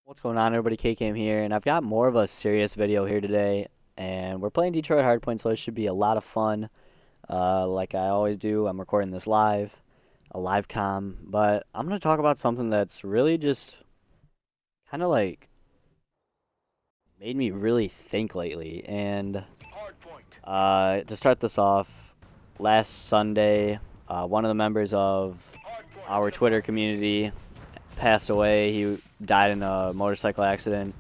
What's going on, everybody? KCam here, and I've got more of a serious video here today, and we're playing Detroit Hardpoint, so it should be a lot of fun. Like I always do, I'm recording this live, a live com, but I'm going to talk about something that's really just kind of like made me really think lately. And to start this off, last Sunday, one of the members of our Twitter community passed away. He died in a motorcycle accident,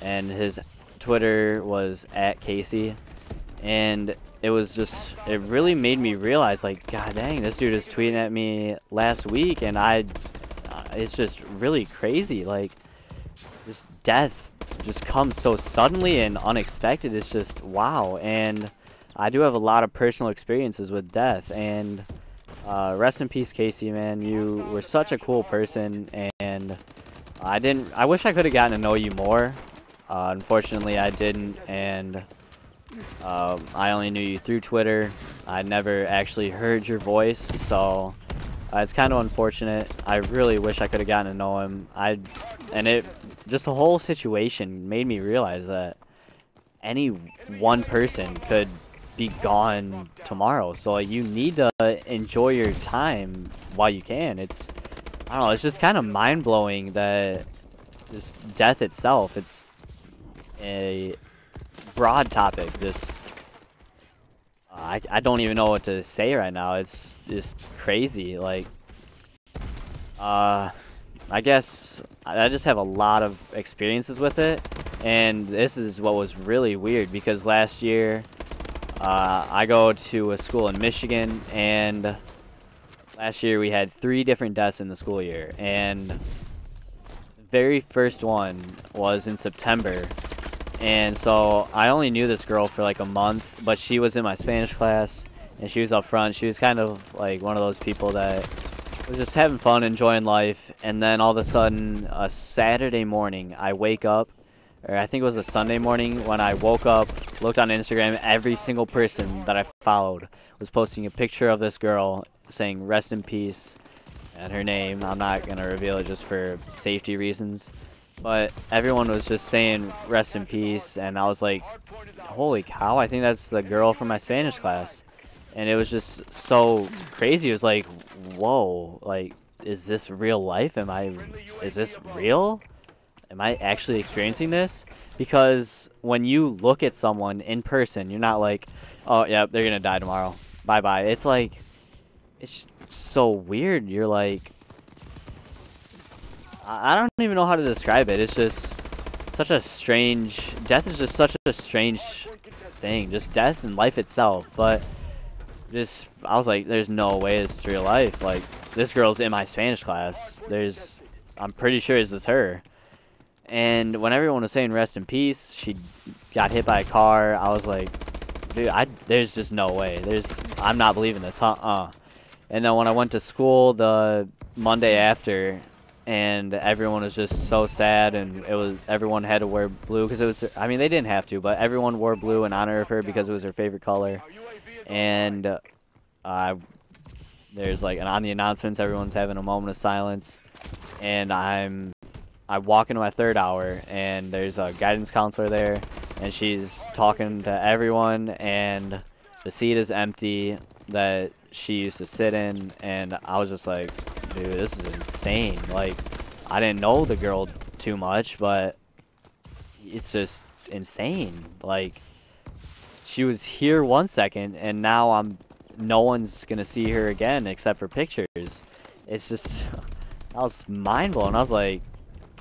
and his Twitter was @Casey, and it really made me realize, like, god dang, this dude is tweeting at me last week, and it's just really crazy. Like, this death just comes so suddenly and unexpected. It's just wow. And I do have a lot of personal experiences with death, and rest in peace, Casey, man. You were such a cool person, and I wish I could have gotten to know you more. Unfortunately, I didn't, and I only knew you through Twitter. I never actually heard your voice, so it's kind of unfortunate. I really wish I could have gotten to know him. Just the whole situation made me realize that any one person could be gone tomorrow, so you need to enjoy your time while you can. I don't know, it's just kind of mind-blowing that just death itself, it's a broad topic. I don't even know what to say right now. It's just crazy. Like, I guess I just have a lot of experiences with it, and this is what was really weird, because last year I go to a school in Michigan, and last year we had 3 different deaths in the school year, and the very first one was in September. And so I only knew this girl for like a month, but she was in my Spanish class, and she was up front. She was kind of like one of those people that was just having fun, enjoying life. And then all of a sudden, a Saturday morning, I wake up, or I think it was a Sunday morning, when I woke up, looked on Instagram, every single person that I followed was posting a picture of this girl saying rest in peace and her name. I'm not going to reveal it just for safety reasons, but everyone was just saying rest in peace, and I was like, holy cow, I think that's the girl from my Spanish class. And it was just so crazy. It was like, whoa, like, is this real life? Is this real? Am I actually experiencing this? Because when you look at someone in person, you're not like, oh yeah, they're gonna die tomorrow, bye bye. It's like, it's so weird. You're like, I don't even know how to describe it. It's just such a strange, death is just such a strange thing, just death and life itself. But I was like, there's no way this is real life. Like, this girl's in my Spanish class. I'm pretty sure this is her. And when everyone was saying rest in peace, she got hit by a car, I was like, dude, there's just no way. I'm not believing this, And then when I went to school the Monday after, and everyone was just so sad, and everyone had to wear blue, because I mean, they didn't have to, but everyone wore blue in honor of her because it was her favorite color. And there's like, and on the announcements, everyone's having a moment of silence, and I walk into my 3rd hour, and there's a guidance counselor there, and she's talking to everyone, and the seat is empty that she used to sit in, and I was just like, dude, this is insane. Like, I didn't know the girl too much, but it's just insane. Like, she was here 1 second, and now no one's gonna see her again except for pictures. It's just, I was mind blown. I was like,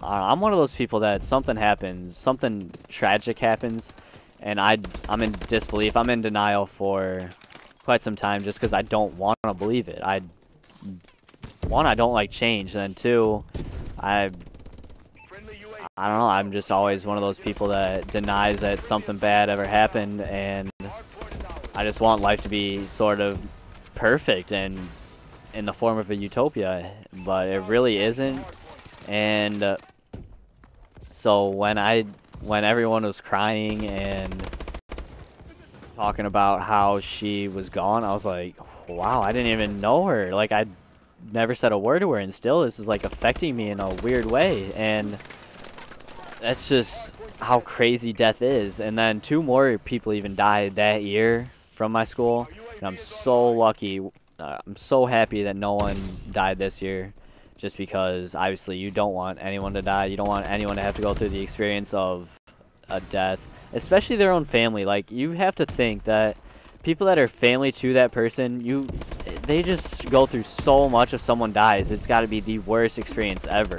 I'm one of those people that something happens, something tragic happens, and I'm in disbelief. I'm in denial for quite some time, just because I don't want to believe it. One, I don't like change, and then 2, I don't know, I'm just always one of those people that denies that something bad ever happened, and I just want life to be sort of perfect and in the form of a utopia, but it really isn't. And so when everyone was crying and talking about how she was gone, I was like, wow, I didn't even know her. Like, I never said a word to her, and still this is like affecting me in a weird way. And that's just how crazy death is. And then 2 more people even died that year from my school, and I'm so lucky. I'm so happy that no one died this year, just because obviously you don't want anyone to die. You don't want anyone to have to go through the experience of a death, especially their own family. Like, you have to think that people that are family to that person, they just go through so much if someone dies. It's got to be the worst experience ever.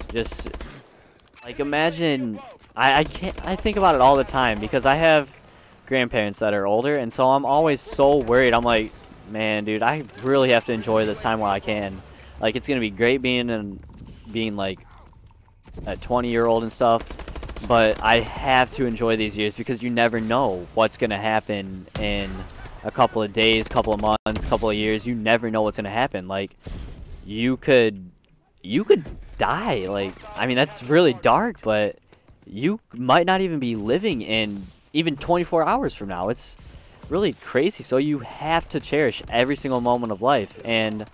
Just like, imagine, I think about it all the time because I have grandparents that are older, and so I'm always so worried. I'm like, man, dude, I really have to enjoy this time while I can. Like, it's gonna be great being like a 20-year-old and stuff, but I have to enjoy these years because you never know what's gonna happen in a couple of days, couple of months, couple of years. You never know what's gonna happen. Like, you could die. Like, I mean, that's really dark, but you might not even be living in even 24 hours from now. It's really crazy. So you have to cherish every single moment of life. And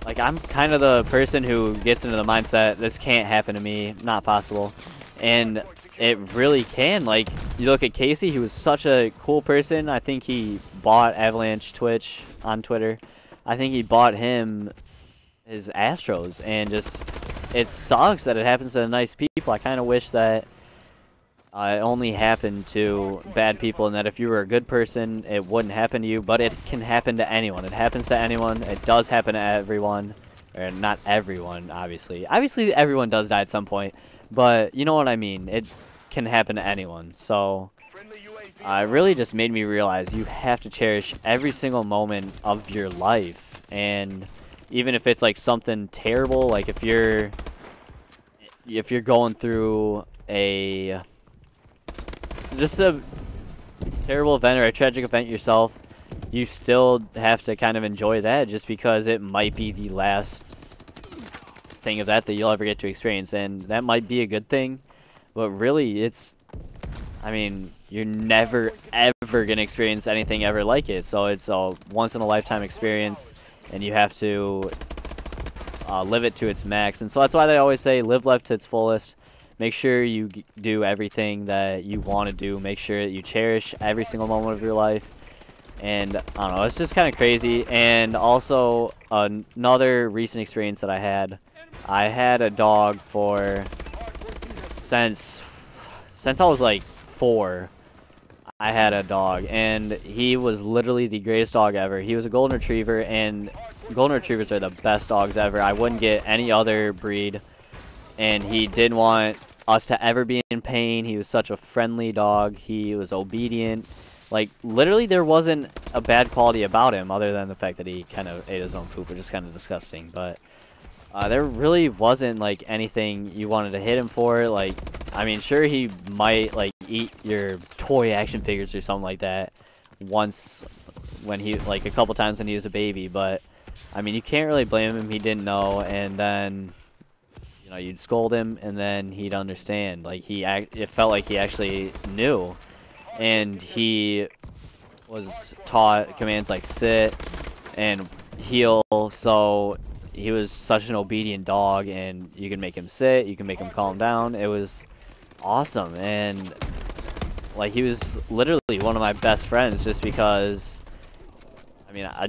like, I'm kind of the person who gets into the mindset, this can't happen to me, not possible. And it really can. Like, you look at Casey, he was such a cool person. I think he bought Avalanche Twitch on Twitter. I think he bought him his Astros, and just, it sucks that it happens to nice people. I kind of wish that it only happened to bad people, and that if you were a good person, it wouldn't happen to you, but it can happen to anyone. It happens to anyone. It does happen to everyone. Or not everyone, obviously. Obviously, everyone does die at some point, but you know what I mean. It can happen to anyone. So, it really just made me realize you have to cherish every single moment of your life. And even if it's like something terrible, like if you're going through just a terrible event or a tragic event yourself, you still have to kind of enjoy that, just because it might be the last thing of that you'll ever get to experience, and that might be a good thing, but really I mean, you're never ever gonna experience anything ever like it. So it's a once in a lifetime experience, and you have to live it to its max. And so that's why they always say live life to its fullest. Make sure you do everything that you want to do. Make sure that you cherish every single moment of your life. And I don't know, it's just kind of crazy. And also, another recent experience that I had a dog since I was like 4. I had a dog, and he was literally the greatest dog ever. He was a golden retriever, and golden retrievers are the best dogs ever. I wouldn't get any other breed. And he didn't want us to ever be in pain. He was such a friendly dog. He was obedient. Like, literally there wasn't a bad quality about him other than the fact that he kind of ate his own poop, which is kind of disgusting. But there really wasn't like anything you wanted to hit him for. Like, I mean, sure, he might like eat your toy action figures or something like that once when he, like, a couple times when he was a baby, but I mean, you can't really blame him. He didn't know. And then, you know, you'd scold him, and then he'd understand. Like, it felt like he actually knew, and he was taught commands like sit and heal. So he was such an obedient dog, and you can make him sit, you can make him calm down. It was awesome. And like, he was literally one of my best friends, just because, I mean, I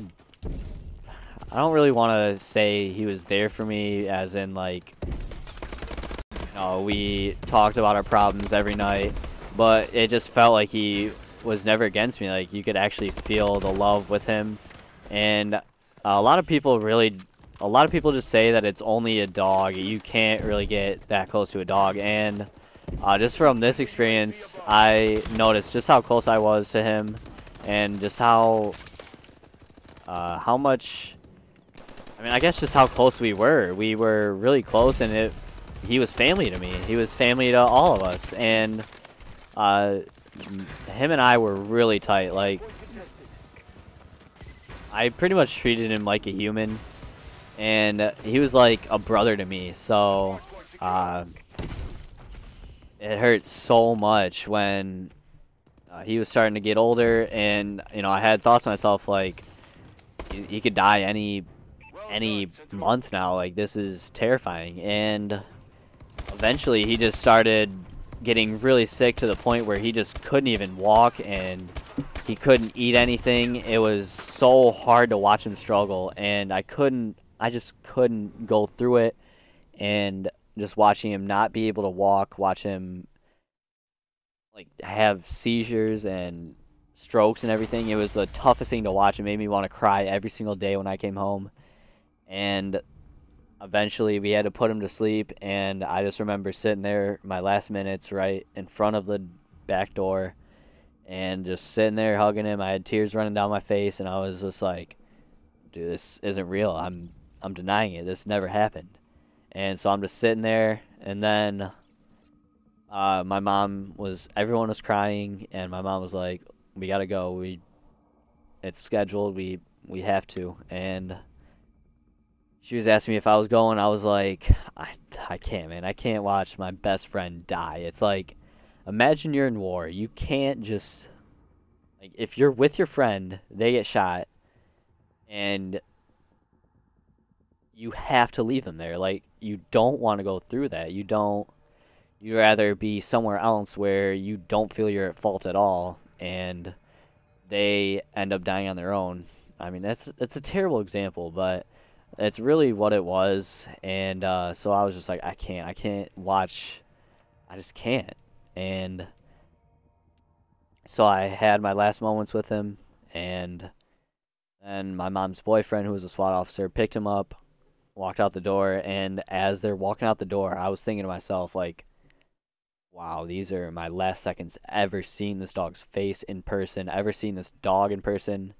don't really want to say he was there for me as in, like, you know, we talked about our problems every night, but it just felt like he was never against me. Like, you could actually feel the love with him. And a lot of people just say that it's only a dog. You can't really get that close to a dog. And just from this experience, I noticed just how close I was to him, and just how much, I mean, I guess just how close we were. We were really close, and he was family to me. He was family to all of us, and him and I were really tight. Like, I pretty much treated him like a human, and he was like a brother to me. So it hurt so much when he was starting to get older, and, you know, I had thoughts to myself like, he could die any month now. Like, this is terrifying. And eventually he just started getting really sick to the point where he just couldn't even walk and he couldn't eat anything. It was so hard to watch him struggle, and I just couldn't go through it. And just watching him not be able to walk, watch him like have seizures and strokes and everything, it was the toughest thing to watch. It made me want to cry every single day when I came home. And eventually we had to put him to sleep, and I just remember sitting there my last minutes right in front of the back door and just sitting there hugging him. I had tears running down my face, and I was just like, dude, this isn't real. I'm denying it. This never happened. And so I'm just sitting there, and then my mom was, everyone was crying, and my mom was like, we gotta go. It's scheduled. We have to. And she was asking me if I was going. I was like, I can't, man. I can't watch my best friend die. It's like, imagine you're in war. You can't just, like, if you're with your friend, they get shot, and you have to leave them there. Like, you don't want to go through that. You'd rather be somewhere else where you don't feel you're at fault at all, and they end up dying on their own. I mean, that's a terrible example, but it's really what it was. And so I was just like, I can't watch. I just can't. And so I had my last moments with him, and then my mom's boyfriend, who was a SWAT officer, picked him up, walked out the door, and as they're walking out the door, I was thinking to myself, like, wow, these are my last seconds ever seeing this dog's face in person, ever seeing this dog in person.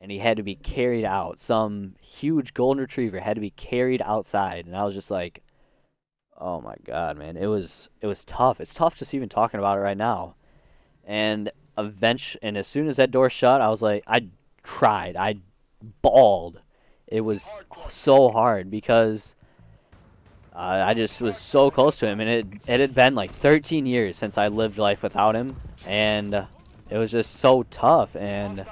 And he had to be carried out. Some huge golden retriever had to be carried outside, and I was just like, oh my God, man. It was tough. It's tough just even talking about it right now. And as soon as that door shut, I was like, I cried. I bawled. It was so hard because I just was so close to him, and it had been like 13 years since I lived life without him, and it was just so tough. And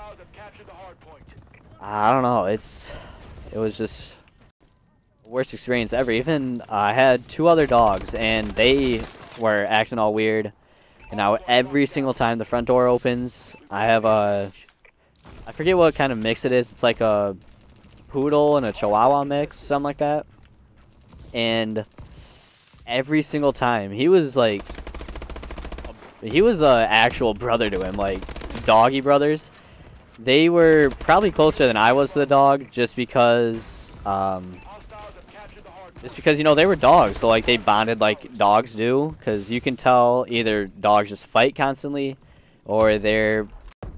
I don't know, it was just the worst experience ever. Even I had 2 other dogs, and they were acting all weird. And now every single time the front door opens, I have I forget what kind of mix it is. It's like a poodle and a chihuahua mix, something like that. And every single time, he was a actual brother to him, like doggy brothers. They were probably closer than I was to the dog, just because you know, they were dogs, so like they bonded like dogs do, because you can tell either dogs just fight constantly or they're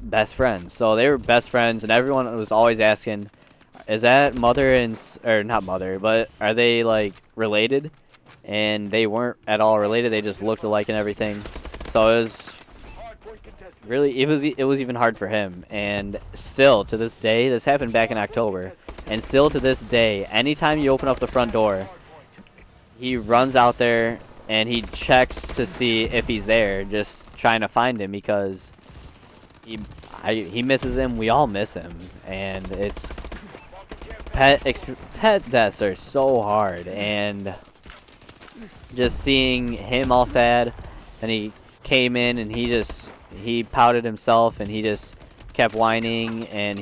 best friends. So they were best friends, and everyone was always asking, is that mother and, or not mother, but are they like related? And they weren't at all related. They just looked alike and everything. So it was really, it was even hard for him. And still to this day, this happened back in October, and still to this day, anytime you open up the front door, he runs out there and he checks to see if he's there, just trying to find him, because he misses him. We all miss him, and it's pet deaths are so hard. And just seeing him all sad, and he came in and he pouted himself, and he just kept whining, and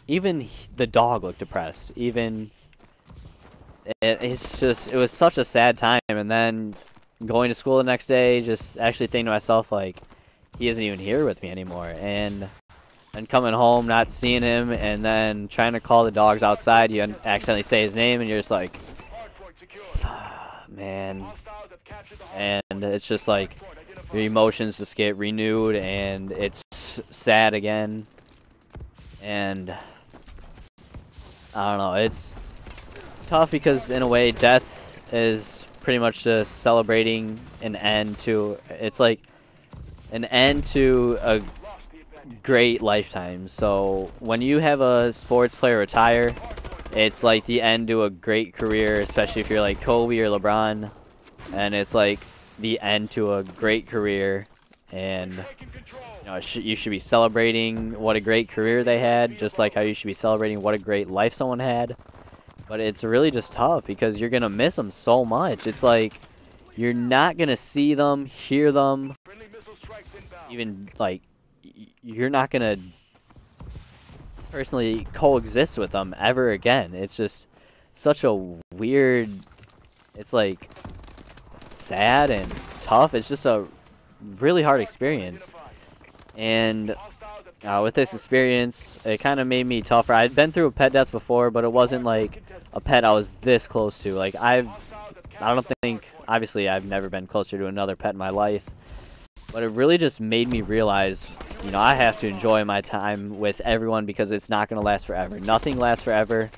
even the dog looked depressed. Even it was such a sad time. And then going to school the next day, just actually thinking to myself, like, he isn't even here with me anymore. And coming home, not seeing him, and then trying to call the dogs outside, you accidentally say his name, and you're just like, man. And it's just like your emotions just get renewed, and it's sad again. And I don't know, it's tough because in a way death is pretty much just celebrating an end to, it's like an end to a great lifetime. So when you have a sports player retire, it's like the end to a great career, especially if you're like Kobe or LeBron, and it's like the end to a great career. And you know, you should be celebrating what a great career they had, just like how you should be celebrating what a great life someone had. But it's really just tough because you're gonna miss them so much. It's like you're not gonna see them, hear them, even like you're not gonna personally coexist with them ever again. It's just such a weird, it's like sad and tough. It's just a really hard experience. And with this experience, it kind of made me tougher. I'd been through a pet death before, but it wasn't like a pet I was this close to. Like I don't think, obviously I've never been closer to another pet in my life, but it really just made me realize, you know, I have to enjoy my time with everyone because it's not going to last forever. Nothing lasts forever.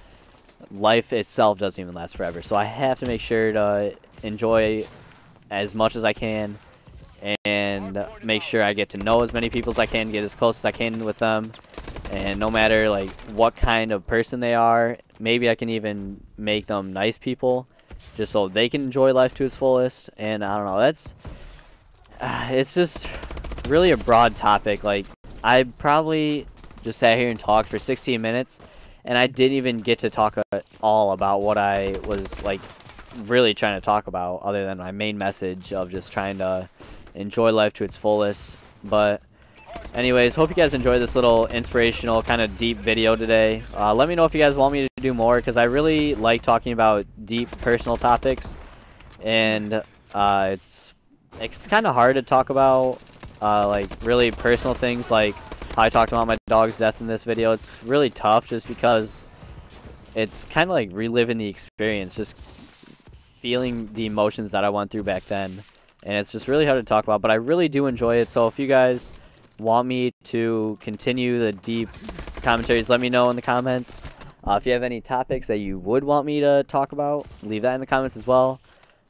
Life itself doesn't even last forever. So I have to make sure to enjoy as much as I can and make sure I get to know as many people as I can, get as close as I can with them. And no matter like what kind of person they are, maybe I can even make them nice people just so they can enjoy life to its fullest. And I don't know, that's it's just really a broad topic. Like I probably just sat here and talked for 16 minutes and I didn't even get to talk at all about what I was like really trying to talk about, other than my main message of just trying to enjoy life to its fullest. But anyways, hope you guys enjoyed this little inspirational kind of deep video today. Let me know if you guys want me to do more, because I really like talking about deep personal topics, and it's kind of hard to talk about like really personal things, like how I talked about my dog's death in this video. It's really tough just because it's kind of like reliving the experience, just feeling the emotions that I went through back then, and it's just really hard to talk about, but I really do enjoy it. So if you guys want me to continue the deep commentaries, let me know in the comments. If you have any topics that you would want me to talk about, leave that in the comments as well.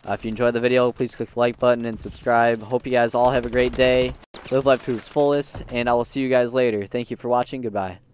If you enjoyed the video, please click the like button and subscribe. Hope you guys all have a great day. Live life to its fullest, and I will see you guys later. Thank you for watching. Goodbye.